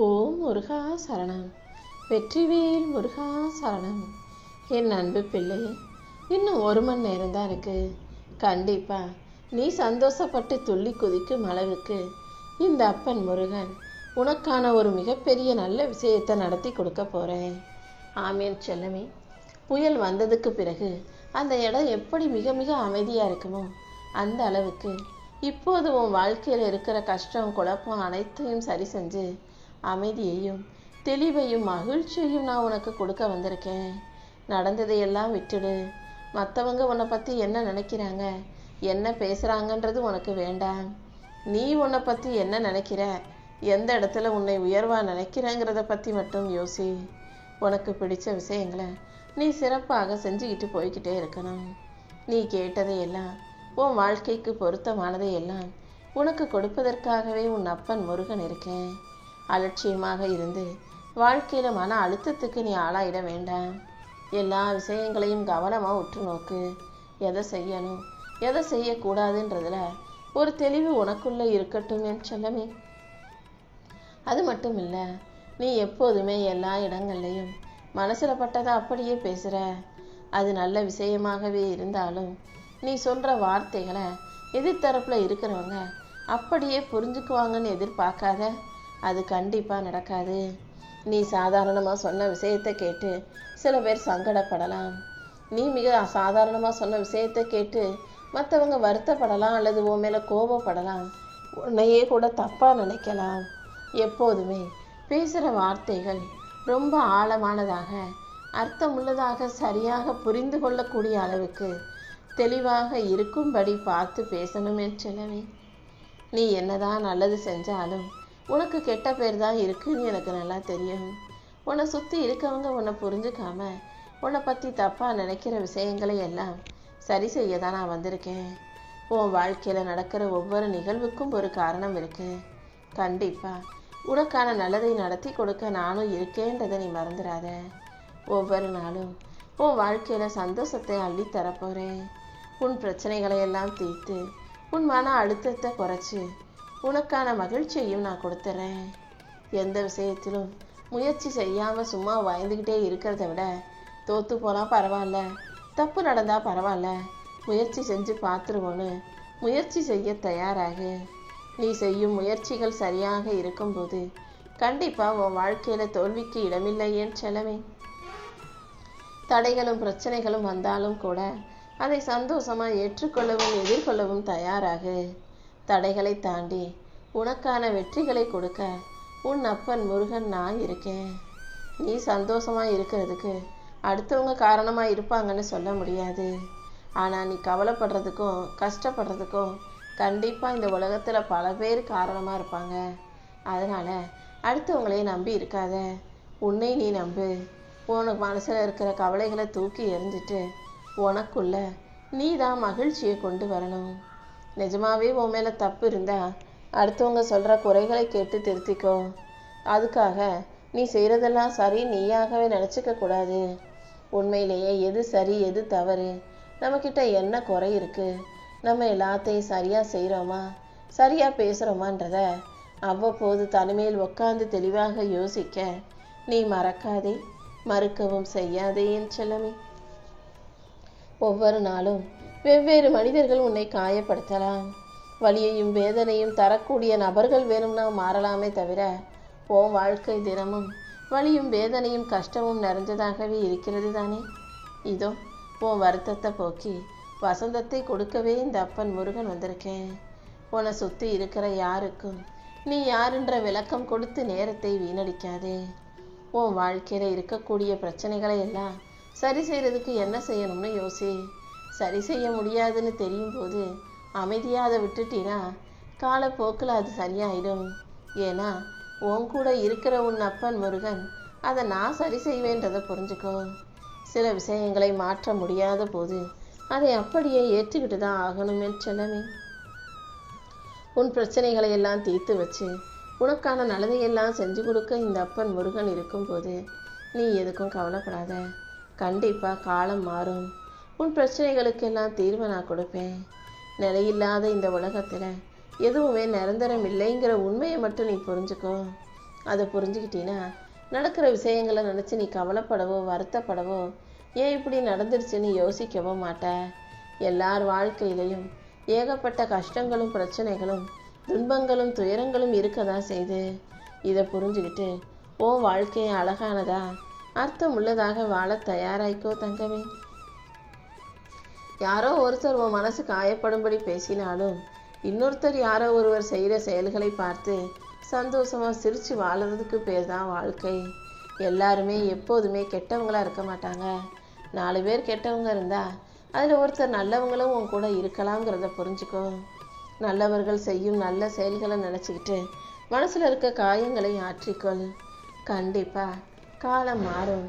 ஓம் முருகா சரணம். வெற்றிவேல் முருகா சரணம். என் அன்பு பிள்ளை, இன்னும் 1 மணி நேரம் தான் இருக்கு. கண்டிப்பா நீ சந்தோஷப்பட்டு துள்ளி குதிக்கும் அளவுக்கு இந்த அப்பன் முருகன் உனக்கான ஒரு மிகப்பெரிய நல்ல விஷயத்தை நடத்தி கொடுக்க போறேன். ஆமேன் செல்லமே. புயல் வந்ததுக்கு பிறகு அந்த இடம் எப்படி மிக மிக அமைதியா இருக்குமோ அந்த அளவுக்கு இப்போது உன் வாழ்க்கையில் இருக்கிற கஷ்டம் குழப்பம் அனைத்தையும் சரி செஞ்சு அமைதியையும் தெளிவையும் மகிழ்ச்சியையும் நான் உனக்கு கொடுக்க வந்திருக்கேன். நடந்ததையெல்லாம் விட்டுடு. மற்றவங்க உன்னை பற்றி என்ன நினைக்கிறாங்க, என்ன பேசுகிறாங்கன்றது உனக்கு வேண்டாம். நீ உன்னை பற்றி என்ன நினைக்கிற, எந்த இடத்துல உன்னை உயர்வாக நினைக்கிறேங்கிறத பற்றி மட்டும் யோசி. உனக்கு பிடிச்ச விஷயங்களை நீ சிறப்பாக செஞ்சுக்கிட்டு போய்கிட்டே இருக்கணும். நீ கேட்டதையெல்லாம், உன் வாழ்க்கைக்கு பொருத்தமானதையெல்லாம் உனக்கு கொடுப்பதற்காகவே உன் அப்பன் முருகன் இருக்கேன். அலட்சியமாக இருந்து வாழ்க்கையில் மன அழுத்தத்துக்கு நீ ஆளாயிட வேண்டாம். எல்லா விஷயங்களையும் கவனமாக உற்று நோக்கு. எதை செய்யணும் எதை செய்யக்கூடாதுன்றதுல ஒரு தெளிவு உனக்குள்ளே இருக்கட்டும் என் செல்லமே. அது மட்டும் இல்லை, நீ எப்போதுமே எல்லா இடங்கள்லையும் மனசில் பட்டதை அப்படியே பேசுகிற. அது நல்ல விஷயமாகவே இருந்தாலும் நீ சொல்கிற வார்த்தைகளை எதிர்த்தரப்பில் இருக்கிறவங்க அப்படியே புரிஞ்சுக்குவாங்கன்னு எதிர்பார்க்காத. அது கண்டிப்பாக நடக்காது. நீ சாதாரணமாக சொன்ன விஷயத்தை கேட்டு சில பேர் சங்கடப்படலாம். நீ மிக சாதாரணமாக சொன்ன விஷயத்தை கேட்டு மற்றவங்க வருத்தப்படலாம் அல்லது உன் மேலே கோபப்படலாம். உன்னையே கூட தப்பாக நினைக்கலாம். எப்போதுமே பேசுகிற வார்த்தைகள் ரொம்ப ஆழமானதாக அர்த்தமுள்ளதாக சரியாக புரிந்து கொள்ளக்கூடிய அளவுக்கு தெளிவாக இருக்கும்படி பார்த்து பேசணும் என் செல்லவே. நீ என்னதான் நல்லது செஞ்சாலும் உனக்கு கெட்ட பேர் தான் இருக்குன்னு எனக்கு நல்லா தெரியும். உன்னை சுற்றி இருக்கவங்க உன்னை புரிஞ்சுக்காம உன்னை பற்றி தப்பாக நினைக்கிற விஷயங்களை எல்லாம் சரி செய்ய தான் நான் வந்திருக்கேன். உன் வாழ்க்கையில் நடக்கிற ஒவ்வொரு நிகழ்வுக்கும் ஒரு காரணம் இருக்கு. கண்டிப்பாக உனக்கான நல்லதை நடத்தி கொடுக்க நானும் இருக்கேன்றதை நீ மறந்துடாத. ஒவ்வொரு நாளும் உன் வாழ்க்கையில் சந்தோஷத்தை அள்ளி தரப்போகிறேன். உன் பிரச்சனைகளை எல்லாம் தீர்த்து உன் மன அழுத்தத்தை குறைச்சி உனக்கான மகிழ்ச்சியையும் நான் கொடுத்துட்றேன். எந்த விஷயத்திலும் முயற்சி செய்யாமல் சும்மா வாய்ந்துக்கிட்டே இருக்கிறத விட தோற்று போனால் பரவாயில்ல, தப்பு நடந்தால் பரவாயில்ல, முயற்சி செஞ்சு பார்த்துருவோன்னு முயற்சி செய்ய தயாராகு. நீ செய்யும் முயற்சிகள் சரியாக இருக்கும்போது கண்டிப்பாக உன் வாழ்க்கையில் தோல்விக்கு இடமில்லை என் செல்லவே. தடைகளும் பிரச்சனைகளும் வந்தாலும் கூட அதை சந்தோஷமாக ஏற்றுக்கொள்ளவும் எதிர்கொள்ளவும் தயாராகு. தடைகளை தாண்டி உனக்கான வெற்றிகளை கொடுக்க உன் அப்பன் முருகன் நான் இருக்கேன். நீ சந்தோஷமாக இருக்கிறதுக்கு அடுத்தவங்க காரணமாக இருப்பாங்கன்னு சொல்ல முடியாது. ஆனால் நீ கவலைப்படுறதுக்கும் கஷ்டப்படுறதுக்கும் கண்டிப்பாக இந்த உலகத்தில் பல பேர் காரணமாக இருப்பாங்க. அதனால் அடுத்தவங்களையே நம்பி இருக்காத. உன்னை நீ நம்பு. உனக்கு மனசில் இருக்கிற கவலைகளை தூக்கி எறிஞ்சிட்டு உனக்குள்ள நீ தான் மகிழ்ச்சியை கொண்டு வரணும். நிஜமாவே உன் மேலே தப்பு இருந்தால் அடுத்தவங்க சொல்கிற குறைகளை கேட்டு திருத்திக்கோ. அதுக்காக நீ செய்கிறதெல்லாம் சரி நீயாகவே நினச்சிக்க கூடாது. உண்மையிலேயே எது சரி எது தவறு, நம்மக்கிட்ட என்ன குறை இருக்குது, நம்ம எல்லாத்தையும் சரியாக செய்கிறோமா சரியாக பேசுகிறோமான்றத அவ்வப்போது தனிமையில் உட்காந்து தெளிவாக யோசிக்க நீ மறக்காதே, மறுக்கவும் செய்யாதே என் செல்லமே. ஒவ்வொரு நாளும் வெவ்வேறு மனிதர்கள் உன்னை காயப்படுத்தலாம். வலியையும் வேதனையும் தரக்கூடிய நபர்கள் வேணும்னா மாறலாமே தவிர உன் வாழ்க்கை தினமும் வலியும் வேதனையும் கஷ்டமும் நிறைஞ்சதாகவே இருக்கிறது தானே. இதோ உன் வருத்தத்தை போக்கி வசந்தத்தை கொடுக்கவே இந்த அப்பன் முருகன் வந்திருக்கேன். உன்னை சுற்றி இருக்கிற யாருக்கும் நீ யாருன்ற விளக்கம் கொடுத்து நேரத்தை வீணடிக்காதே. உன் வாழ்க்கையில் இருக்கக்கூடிய பிரச்சனைகளை எல்லாம் சரி செய்கிறதுக்கு என்ன செய்யணும்னு யோசி. சரி செய்ய முடியாதுன்னு தெரியும் போது அமைதியாக அதை விட்டுட்டீனா காலப்போக்கில் அது சரியாயிடும். ஏன்னா உன் கூட இருக்கிற உன் அப்பன் முருகன் அதை நான் சரி செய்வேன்றதை புரிஞ்சுக்கோ. சில விஷயங்களை மாற்ற முடியாத போது அதை அப்படியே ஏற்றுக்கிட்டு தான் ஆகணும் என் செல்லமே. உன் பிரச்சனைகளை எல்லாம் தீர்த்து வச்சு உனக்கான நல்லதையெல்லாம் செஞ்சு கொடுக்க இந்த அப்பன் முருகன் இருக்கும்போது நீ எதுக்கும் கவலைப்படாத. கண்டிப்பாக காலம் மாறும். உன் பிரச்சனைகளுக்கெல்லாம் தீர்வை நான் கொடுப்பேன். நிலையில்லாத இந்த உலகத்தில் எதுவுமே நிரந்தரம் இல்லைங்கிற உண்மையை மட்டும் நீ புரிஞ்சுக்கோ. அதை புரிஞ்சுக்கிட்டீன்னா நடக்கிற விஷயங்களை நினச்சி நீ கவலைப்படவோ வருத்தப்படவோ ஏன் இப்படி நடந்துருச்சுன்னு யோசிக்கவோ மாட்ட. எல்லார் வாழ்க்கையிலையும் ஏகப்பட்ட கஷ்டங்களும் பிரச்சனைகளும் துன்பங்களும் துயரங்களும் இருக்கதான் செய்து. இதை புரிஞ்சுக்கிட்டு உன் வாழ்க்கையை அழகானதா அர்த்தம் உள்ளதாக வாழ தயாராய்க்கோ தங்கமே. யாரோ ஒருத்தர் உன் மனசு காயப்படும்படி பேசினாலும் இன்னொருத்தர் யாரோ ஒருவர் செய்கிற செயல்களை பார்த்து சந்தோஷமாக சிரித்து வாழறதுக்கு பேர் தான் வாழ்க்கை. எல்லாருமே எப்போதுமே கெட்டவங்களாக இருக்க மாட்டாங்க. 4 பேர் கெட்டவங்க இருந்தால் அதில் ஒருத்தர் நல்லவங்களும் உன் கூட இருக்கலாம்ங்கிறத புரிஞ்சுக்கோ. நல்லவர்கள் செய்யும் நல்ல செயல்களை நினச்சிக்கிட்டு மனசில் இருக்க காயங்களை ஆற்றிக்கொள். கண்டிப்பாக காலம் மாறும்.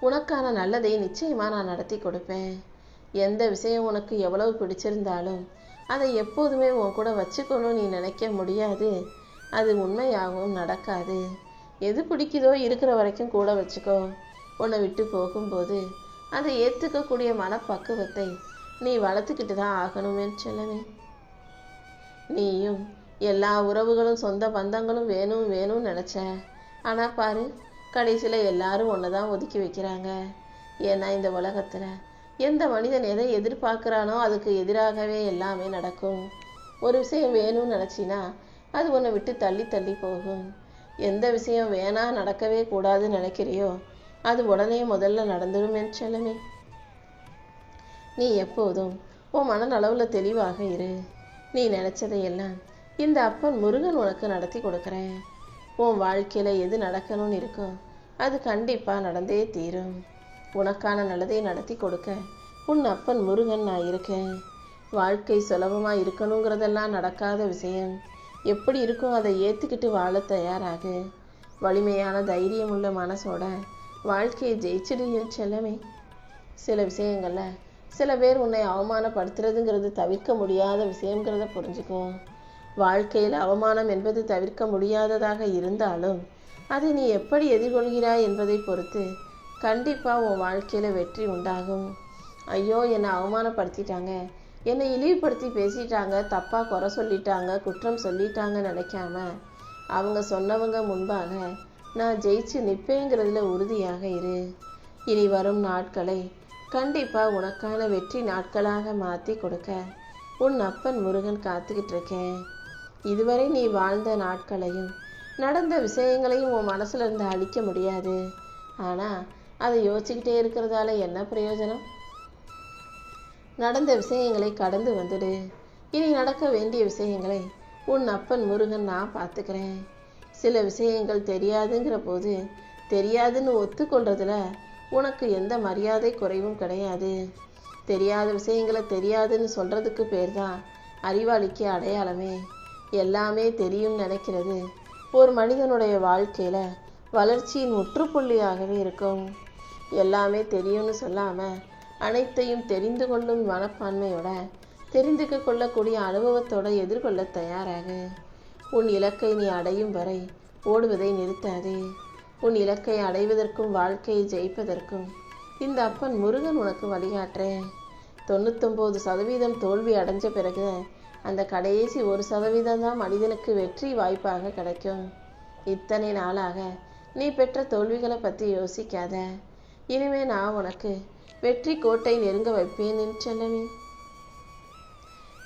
உனக்கான நல்லதை நிச்சயமாக நான் நடத்தி கொடுப்பேன். எந்த விஷயம் உனக்கு எவ்வளவு பிடிச்சிருந்தாலும் அதை எப்போதுமே உன் கூட வச்சுக்கணும்னு நீ நினைக்க முடியாது. அது உண்மையாகவும் நடக்காது. எது பிடிக்குதோ இருக்கிற வரைக்கும் கூட வச்சுக்கோ. உன்னை விட்டு போகும்போது அதை ஏற்றுக்கக்கூடிய மனப்பக்குவத்தை நீ வளர்த்துக்கிட்டு தான் ஆகணுமே செல்லவே. நீயும் எல்லா உறவுகளும் சொந்த பந்தங்களும் வேணும் வேணும்னு நினச்ச. ஆனால் பாரு, கடைசியில் எல்லாரும் ஒன்று தான் ஒதுக்கி வைக்கிறாங்க. ஏன்னா இந்த உலகத்தில் எந்த மனிதன் எதை எதிர்பார்க்குறானோ அதுக்கு எதிராகவே எல்லாமே நடக்கும். ஒரு விஷயம் வேணும்னு நினச்சின்னா அது உன்னை விட்டு தள்ளி தள்ளி போகும். எந்த விஷயம் வேணா நடக்கவே கூடாதுன்னு நினைக்கிறியோ அது உடனே முதல்ல நடந்துடும் என் செல்லமே. நீ எப்போதும் உன் மனநலவில் தெளிவாக இரு. நீ நினச்சதையெல்லாம் இந்த அப்பன் முருகன் உனக்கு நடத்தி கொடுக்குறேன். உன் வாழ்க்கையில் எது நடக்கணும்னு இருக்கோ அது கண்டிப்பாக நடந்தே தீரும். உனக்கான நல்லதை நடத்தி கொடுக்க உன் அப்பன் முருகன் நான் இருக்கேன். வாழ்க்கை சுலபமாக இருக்கணுங்கிறதெல்லாம் நடக்காத விஷயம். எப்படி இருக்கும் அதை ஏற்றுக்கிட்டு வாழ தயாராகு. வலிமையான தைரியம் உள்ள மனசோட வாழ்க்கையை ஜெயிச்சிடுன்னு செல்லமே. சில விஷயங்களில் சில பேர் உன்னை அவமானப்படுத்துறதுங்கிறது தவிர்க்க முடியாத விஷயங்கிறத புரிஞ்சுக்கும். வாழ்க்கையில் அவமானம் என்பது தவிர்க்க முடியாததாக இருந்தாலும் அதை நீ எப்படி எதிர்கொள்கிறாய் என்பதை பொறுத்து கண்டிப்பாக உன் வாழ்க்கையில் வெற்றி உண்டாகும். ஐயோ, என்னை அவமானப்படுத்திட்டாங்க, என்னை இழிவுபடுத்தி பேசிட்டாங்க, தப்பாக குறை சொல்லிட்டாங்க, குற்றம் சொல்லிட்டாங்க நினைக்காம அவங்க சொன்னவங்க முன்பாக நான் ஜெயிச்சு நிற்பேங்கிறதுல உறுதியாக இரு. இனி வரும் நாட்களை கண்டிப்பாக உனக்கான வெற்றி நாட்களாக மாற்றி கொடுக்க உன் அப்பன் முருகன் காத்துக்கிட்டு இருக்கேன். இதுவரை நீ வாழ்ந்த நாட்களையும் நடந்த விஷயங்களையும் உன் மனசுல இருந்து அழிக்க முடியாது. ஆனால் அதை யோசிச்சுக்கிட்டே இருக்கிறதால என்ன பிரயோஜனம்? நடந்த விஷயங்களை கடந்து வந்துடு. இனி நடக்க வேண்டிய விஷயங்களை உன் அப்பன் முருகன் நான் பார்த்துக்கிறேன். சில விஷயங்கள் தெரியாதுங்கிற போது தெரியாதுன்னு ஒத்துக்கொள்றதுல உனக்கு எந்த மரியாதை குறைவும் கிடையாது. தெரியாத விஷயங்களை தெரியாதுன்னு சொல்றதுக்கு பேர் தான் அறிவாளிக்கு அடையாளமே. எல்லாமே தெரியும் நினைக்கிறது ஒரு மனிதனுடைய வாழ்க்கையில வளர்ச்சியின் முற்றுப்புள்ளியாகவே இருக்கும். எல்லாமே தெரியும்னு சொல்லாம அனைத்தையும் தெரிந்து கொள்ளும் மனப்பான்மையோட தெரிந்துக்க கொள்ளக்கூடிய அனுபவத்தோட எதிர்கொள்ள தயாராகு. உன் இலக்கை நீ அடையும் வரை ஓடுவதை நிறுத்தாதே. உன் இலக்கை அடைவதற்கும் வாழ்க்கையை ஜெயிப்பதற்கும் இந்த அப்பன் முருகன் உனக்கு வழிகாட்டுறேன். 99% தோல்வி அடைஞ்ச பிறகு அந்த கடைசி 1% தான் மனிதனுக்கு வெற்றி வாய்ப்பாக கிடைக்கும். இத்தனை நாளாக நீ பெற்ற தோல்விகளை பற்றி யோசிக்காத. இனிமே நான் உனக்கு வெற்றி கோட்டை நெருங்க வைப்பேன் செல்லமே.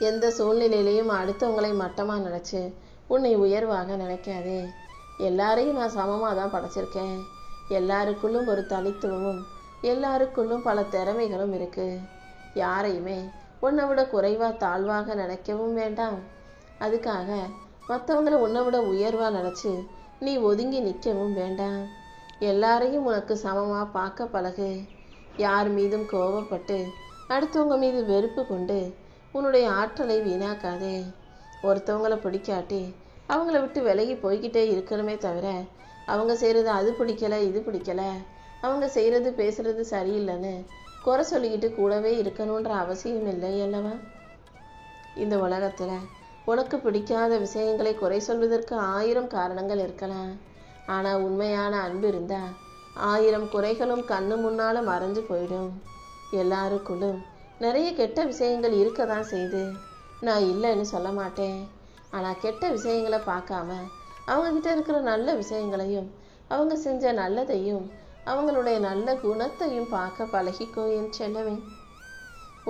எந்த சூழ்நிலையிலையும் அடுத்தவங்களை மட்டமாக நினச்சி உன்னை உயர்வாக நினைக்காதே. எல்லாரையும் நான் சமமாக தான் படைச்சிருக்கேன். எல்லாருக்குள்ளும் ஒரு தனித்துவமும் எல்லாருக்குள்ளும் பல திறமைகளும் இருக்கு. யாரையுமே உன்னை விட குறைவாக தாழ்வாக நினைக்கவும் வேண்டாம். அதுக்காக மற்றவங்களை உன்னை விட உயர்வாக நினச்சி நீ ஒதுங்கி நிற்கவும் வேண்டாம். எல்லாரையும் உனக்கு சமமாக பார்க்க பழகு. யார் மீதும் கோபப்பட்டு அடுத்தவங்க மீது வெறுப்பு கொண்டு உன்னுடைய ஆற்றலை வீணாக்காதே. ஒருத்தவங்களை பிடிக்காட்டி அவங்கள விட்டு விலகி போய்கிட்டே இருக்கணுமே தவிர அவங்க செய்கிறது அது பிடிக்கலை இது பிடிக்கலை, அவங்க செய்கிறது பேசுறது சரியில்லைன்னு குறை சொல்லிக்கிட்டு கூடவே இருக்கணுன்ற அவசியம் இல்லை அல்லவா? இந்த உலகத்தில் உனக்கு பிடிக்காத விஷயங்களை குறை சொல்வதற்கு 1000 காரணங்கள் இருக்கலாம். ஆனால் உண்மையான அன்பு இருந்தால் 1000 குறைகளும் கண்ணு முன்னால் மறைஞ்சு போயிடும். எல்லாருக்குள்ளும் நிறைய கெட்ட விஷயங்கள் இருக்க தான் செய்து. நான் இல்லைன்னு சொல்ல மாட்டேன். ஆனால் கெட்ட விஷயங்களை பார்க்காம அவங்கக்கிட்ட இருக்கிற நல்ல விஷயங்களையும் அவங்க செஞ்ச நல்லதையும் அவங்களுடைய நல்ல குணத்தையும் பார்க்க பழகிக்கோ என் செல்லவே.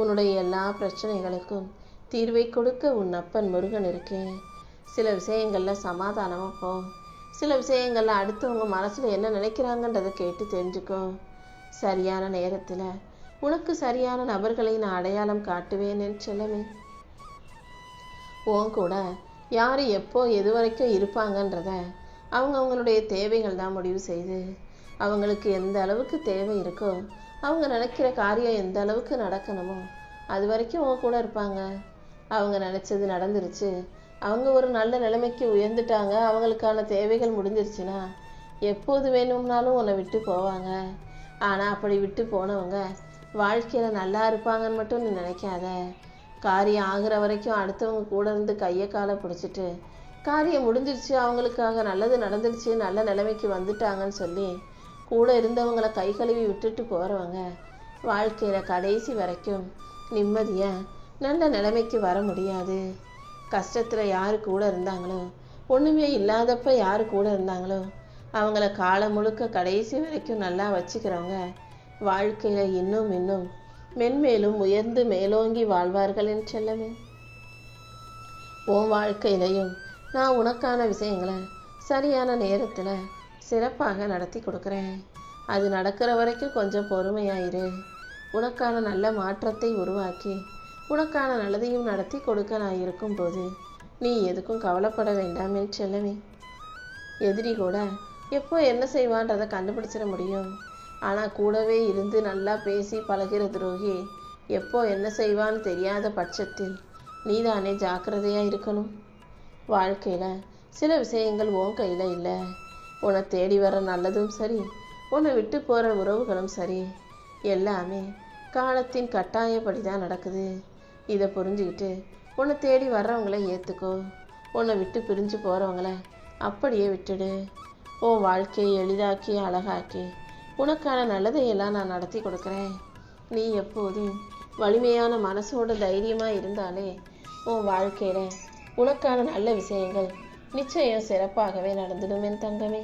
உன்னுடைய எல்லா பிரச்சனைகளுக்கும் தீர்வை கொடுக்க உன் அப்பன் முருகன் இருக்கேன். சில விஷயங்கள்ல சமாதானமா போ. சில விஷயங்கள்ல அடுத்தவங்க மனசுல என்ன நினைக்கிறாங்கன்றதை கேட்டு தெரிஞ்சுக்கோ. சரியான நேரத்துல உனக்கு சரியான நபர்களை நான் அடையாளம் காட்டுவேன் என் செல்லமே. உன் கூட யார் எப்போ எது வரைக்கும் இருப்பாங்கன்றத அவங்களுடைய தேவைகள் தான் முடிவு செய்து அவங்களுக்கு எந்த அளவுக்கு தேவை இருக்கோ அவங்க நினைக்கிற காரியம் எந்த அளவுக்கு நடக்கணுமோ அது வரைக்கும் உன் கூட இருப்பாங்க. அவங்க நினைச்சது நடந்துருச்சு, அவங்க ஒரு நல்ல நிலைமைக்கு உயர்ந்துட்டாங்க, அவங்களுக்கான தேவைகள் முடிஞ்சிருச்சுன்னா எப்போது வேணும்னாலும் உன்னை விட்டு போவாங்க. ஆனால் அப்படி விட்டு போனவங்க வாழ்க்கையில் நல்லா இருப்பாங்கன்னு மட்டும் நீ நினைக்காத. காரியம் ஆகிற வரைக்கும் அடுத்தவங்க கூட இருந்து கையை காலை பிடிச்சிட்டு காரியம் முடிஞ்சிருச்சு, அவங்களுக்காக நல்லது நடந்துருச்சு, நல்ல நிலைமைக்கு வந்துட்டாங்கன்னு சொல்லி கூட இருந்தவங்களை கை கழுவி விட்டுட்டு போகிறவங்க வாழ்க்கையில் கடைசி வரைக்கும் நிம்மதியாக நல்ல நிலைமைக்கு வர முடியாது. கஷ்டத்தில் யார் கூட இருந்தாங்களோ, ஒன்றுமே இல்லாதப்ப யார் கூட இருந்தாங்களோ அவங்கள காலம் முழுக்க கடைசி வரைக்கும் நல்லா வச்சுக்கிறவங்க வாழ்க்கையில் இன்னும் இன்னும் மென்மேலும் உயர்ந்து மேலோங்கி வாழ்வார்கள் என்று செல்லவே. உன் வாழ்க்கையிலையும் நான் உனக்கான விஷயங்களை சரியான நேரத்தில் சிறப்பாக நடத்தி கொடுக்குறேன். அது நடக்கிற வரைக்கும் கொஞ்சம் பொறுமையாயிரு. உனக்கான நல்ல மாற்றத்தை உருவாக்கி உனக்கான நல்லதையும் நடத்தி கொடுக்க நான் இருக்கும்போது நீ எதுக்கும் கவலைப்பட வேண்டாம் என்று செல்லவே. எதிரி கூட எப்போ என்ன செய்வான்றதை கண்டுபிடிச்சிட முடியும். ஆனால் கூடவே இருந்து நல்லா பேசி பழகிற துரோகி எப்போ என்ன செய்வான்னு தெரியாத பட்சத்தில் நீதானே ஜாக்கிரதையாக இருக்கணும். வாழ்க்கையில் சில விஷயங்கள் உன் கையில் இல்லை. உன்னை தேடி வர நல்லதும் சரி, உன்னை விட்டு போகிற உறவுகளும் சரி, எல்லாமே காலத்தின் கட்டாயப்படி தான் நடக்குது. இதை புரிஞ்சுக்கிட்டு உன்னை தேடி வர்றவங்கள ஏற்றுக்கோ. உன்னை விட்டு பிரிஞ்சு போகிறவங்கள அப்படியே விட்டுடு. உன் வாழ்க்கையை எளிதாக்கி அழகாக்கி உனக்கான நல்லதையெல்லாம் நான் நடத்தி கொடுக்குறேன். நீ எப்போதும் வலிமையான மனசோட தைரியமாக இருந்தாலே உன் வாழ்க்கையில் உனக்கான நல்ல விஷயங்கள் நிச்சயம் சிறப்பாகவே நடந்துடும் என் தங்கமே.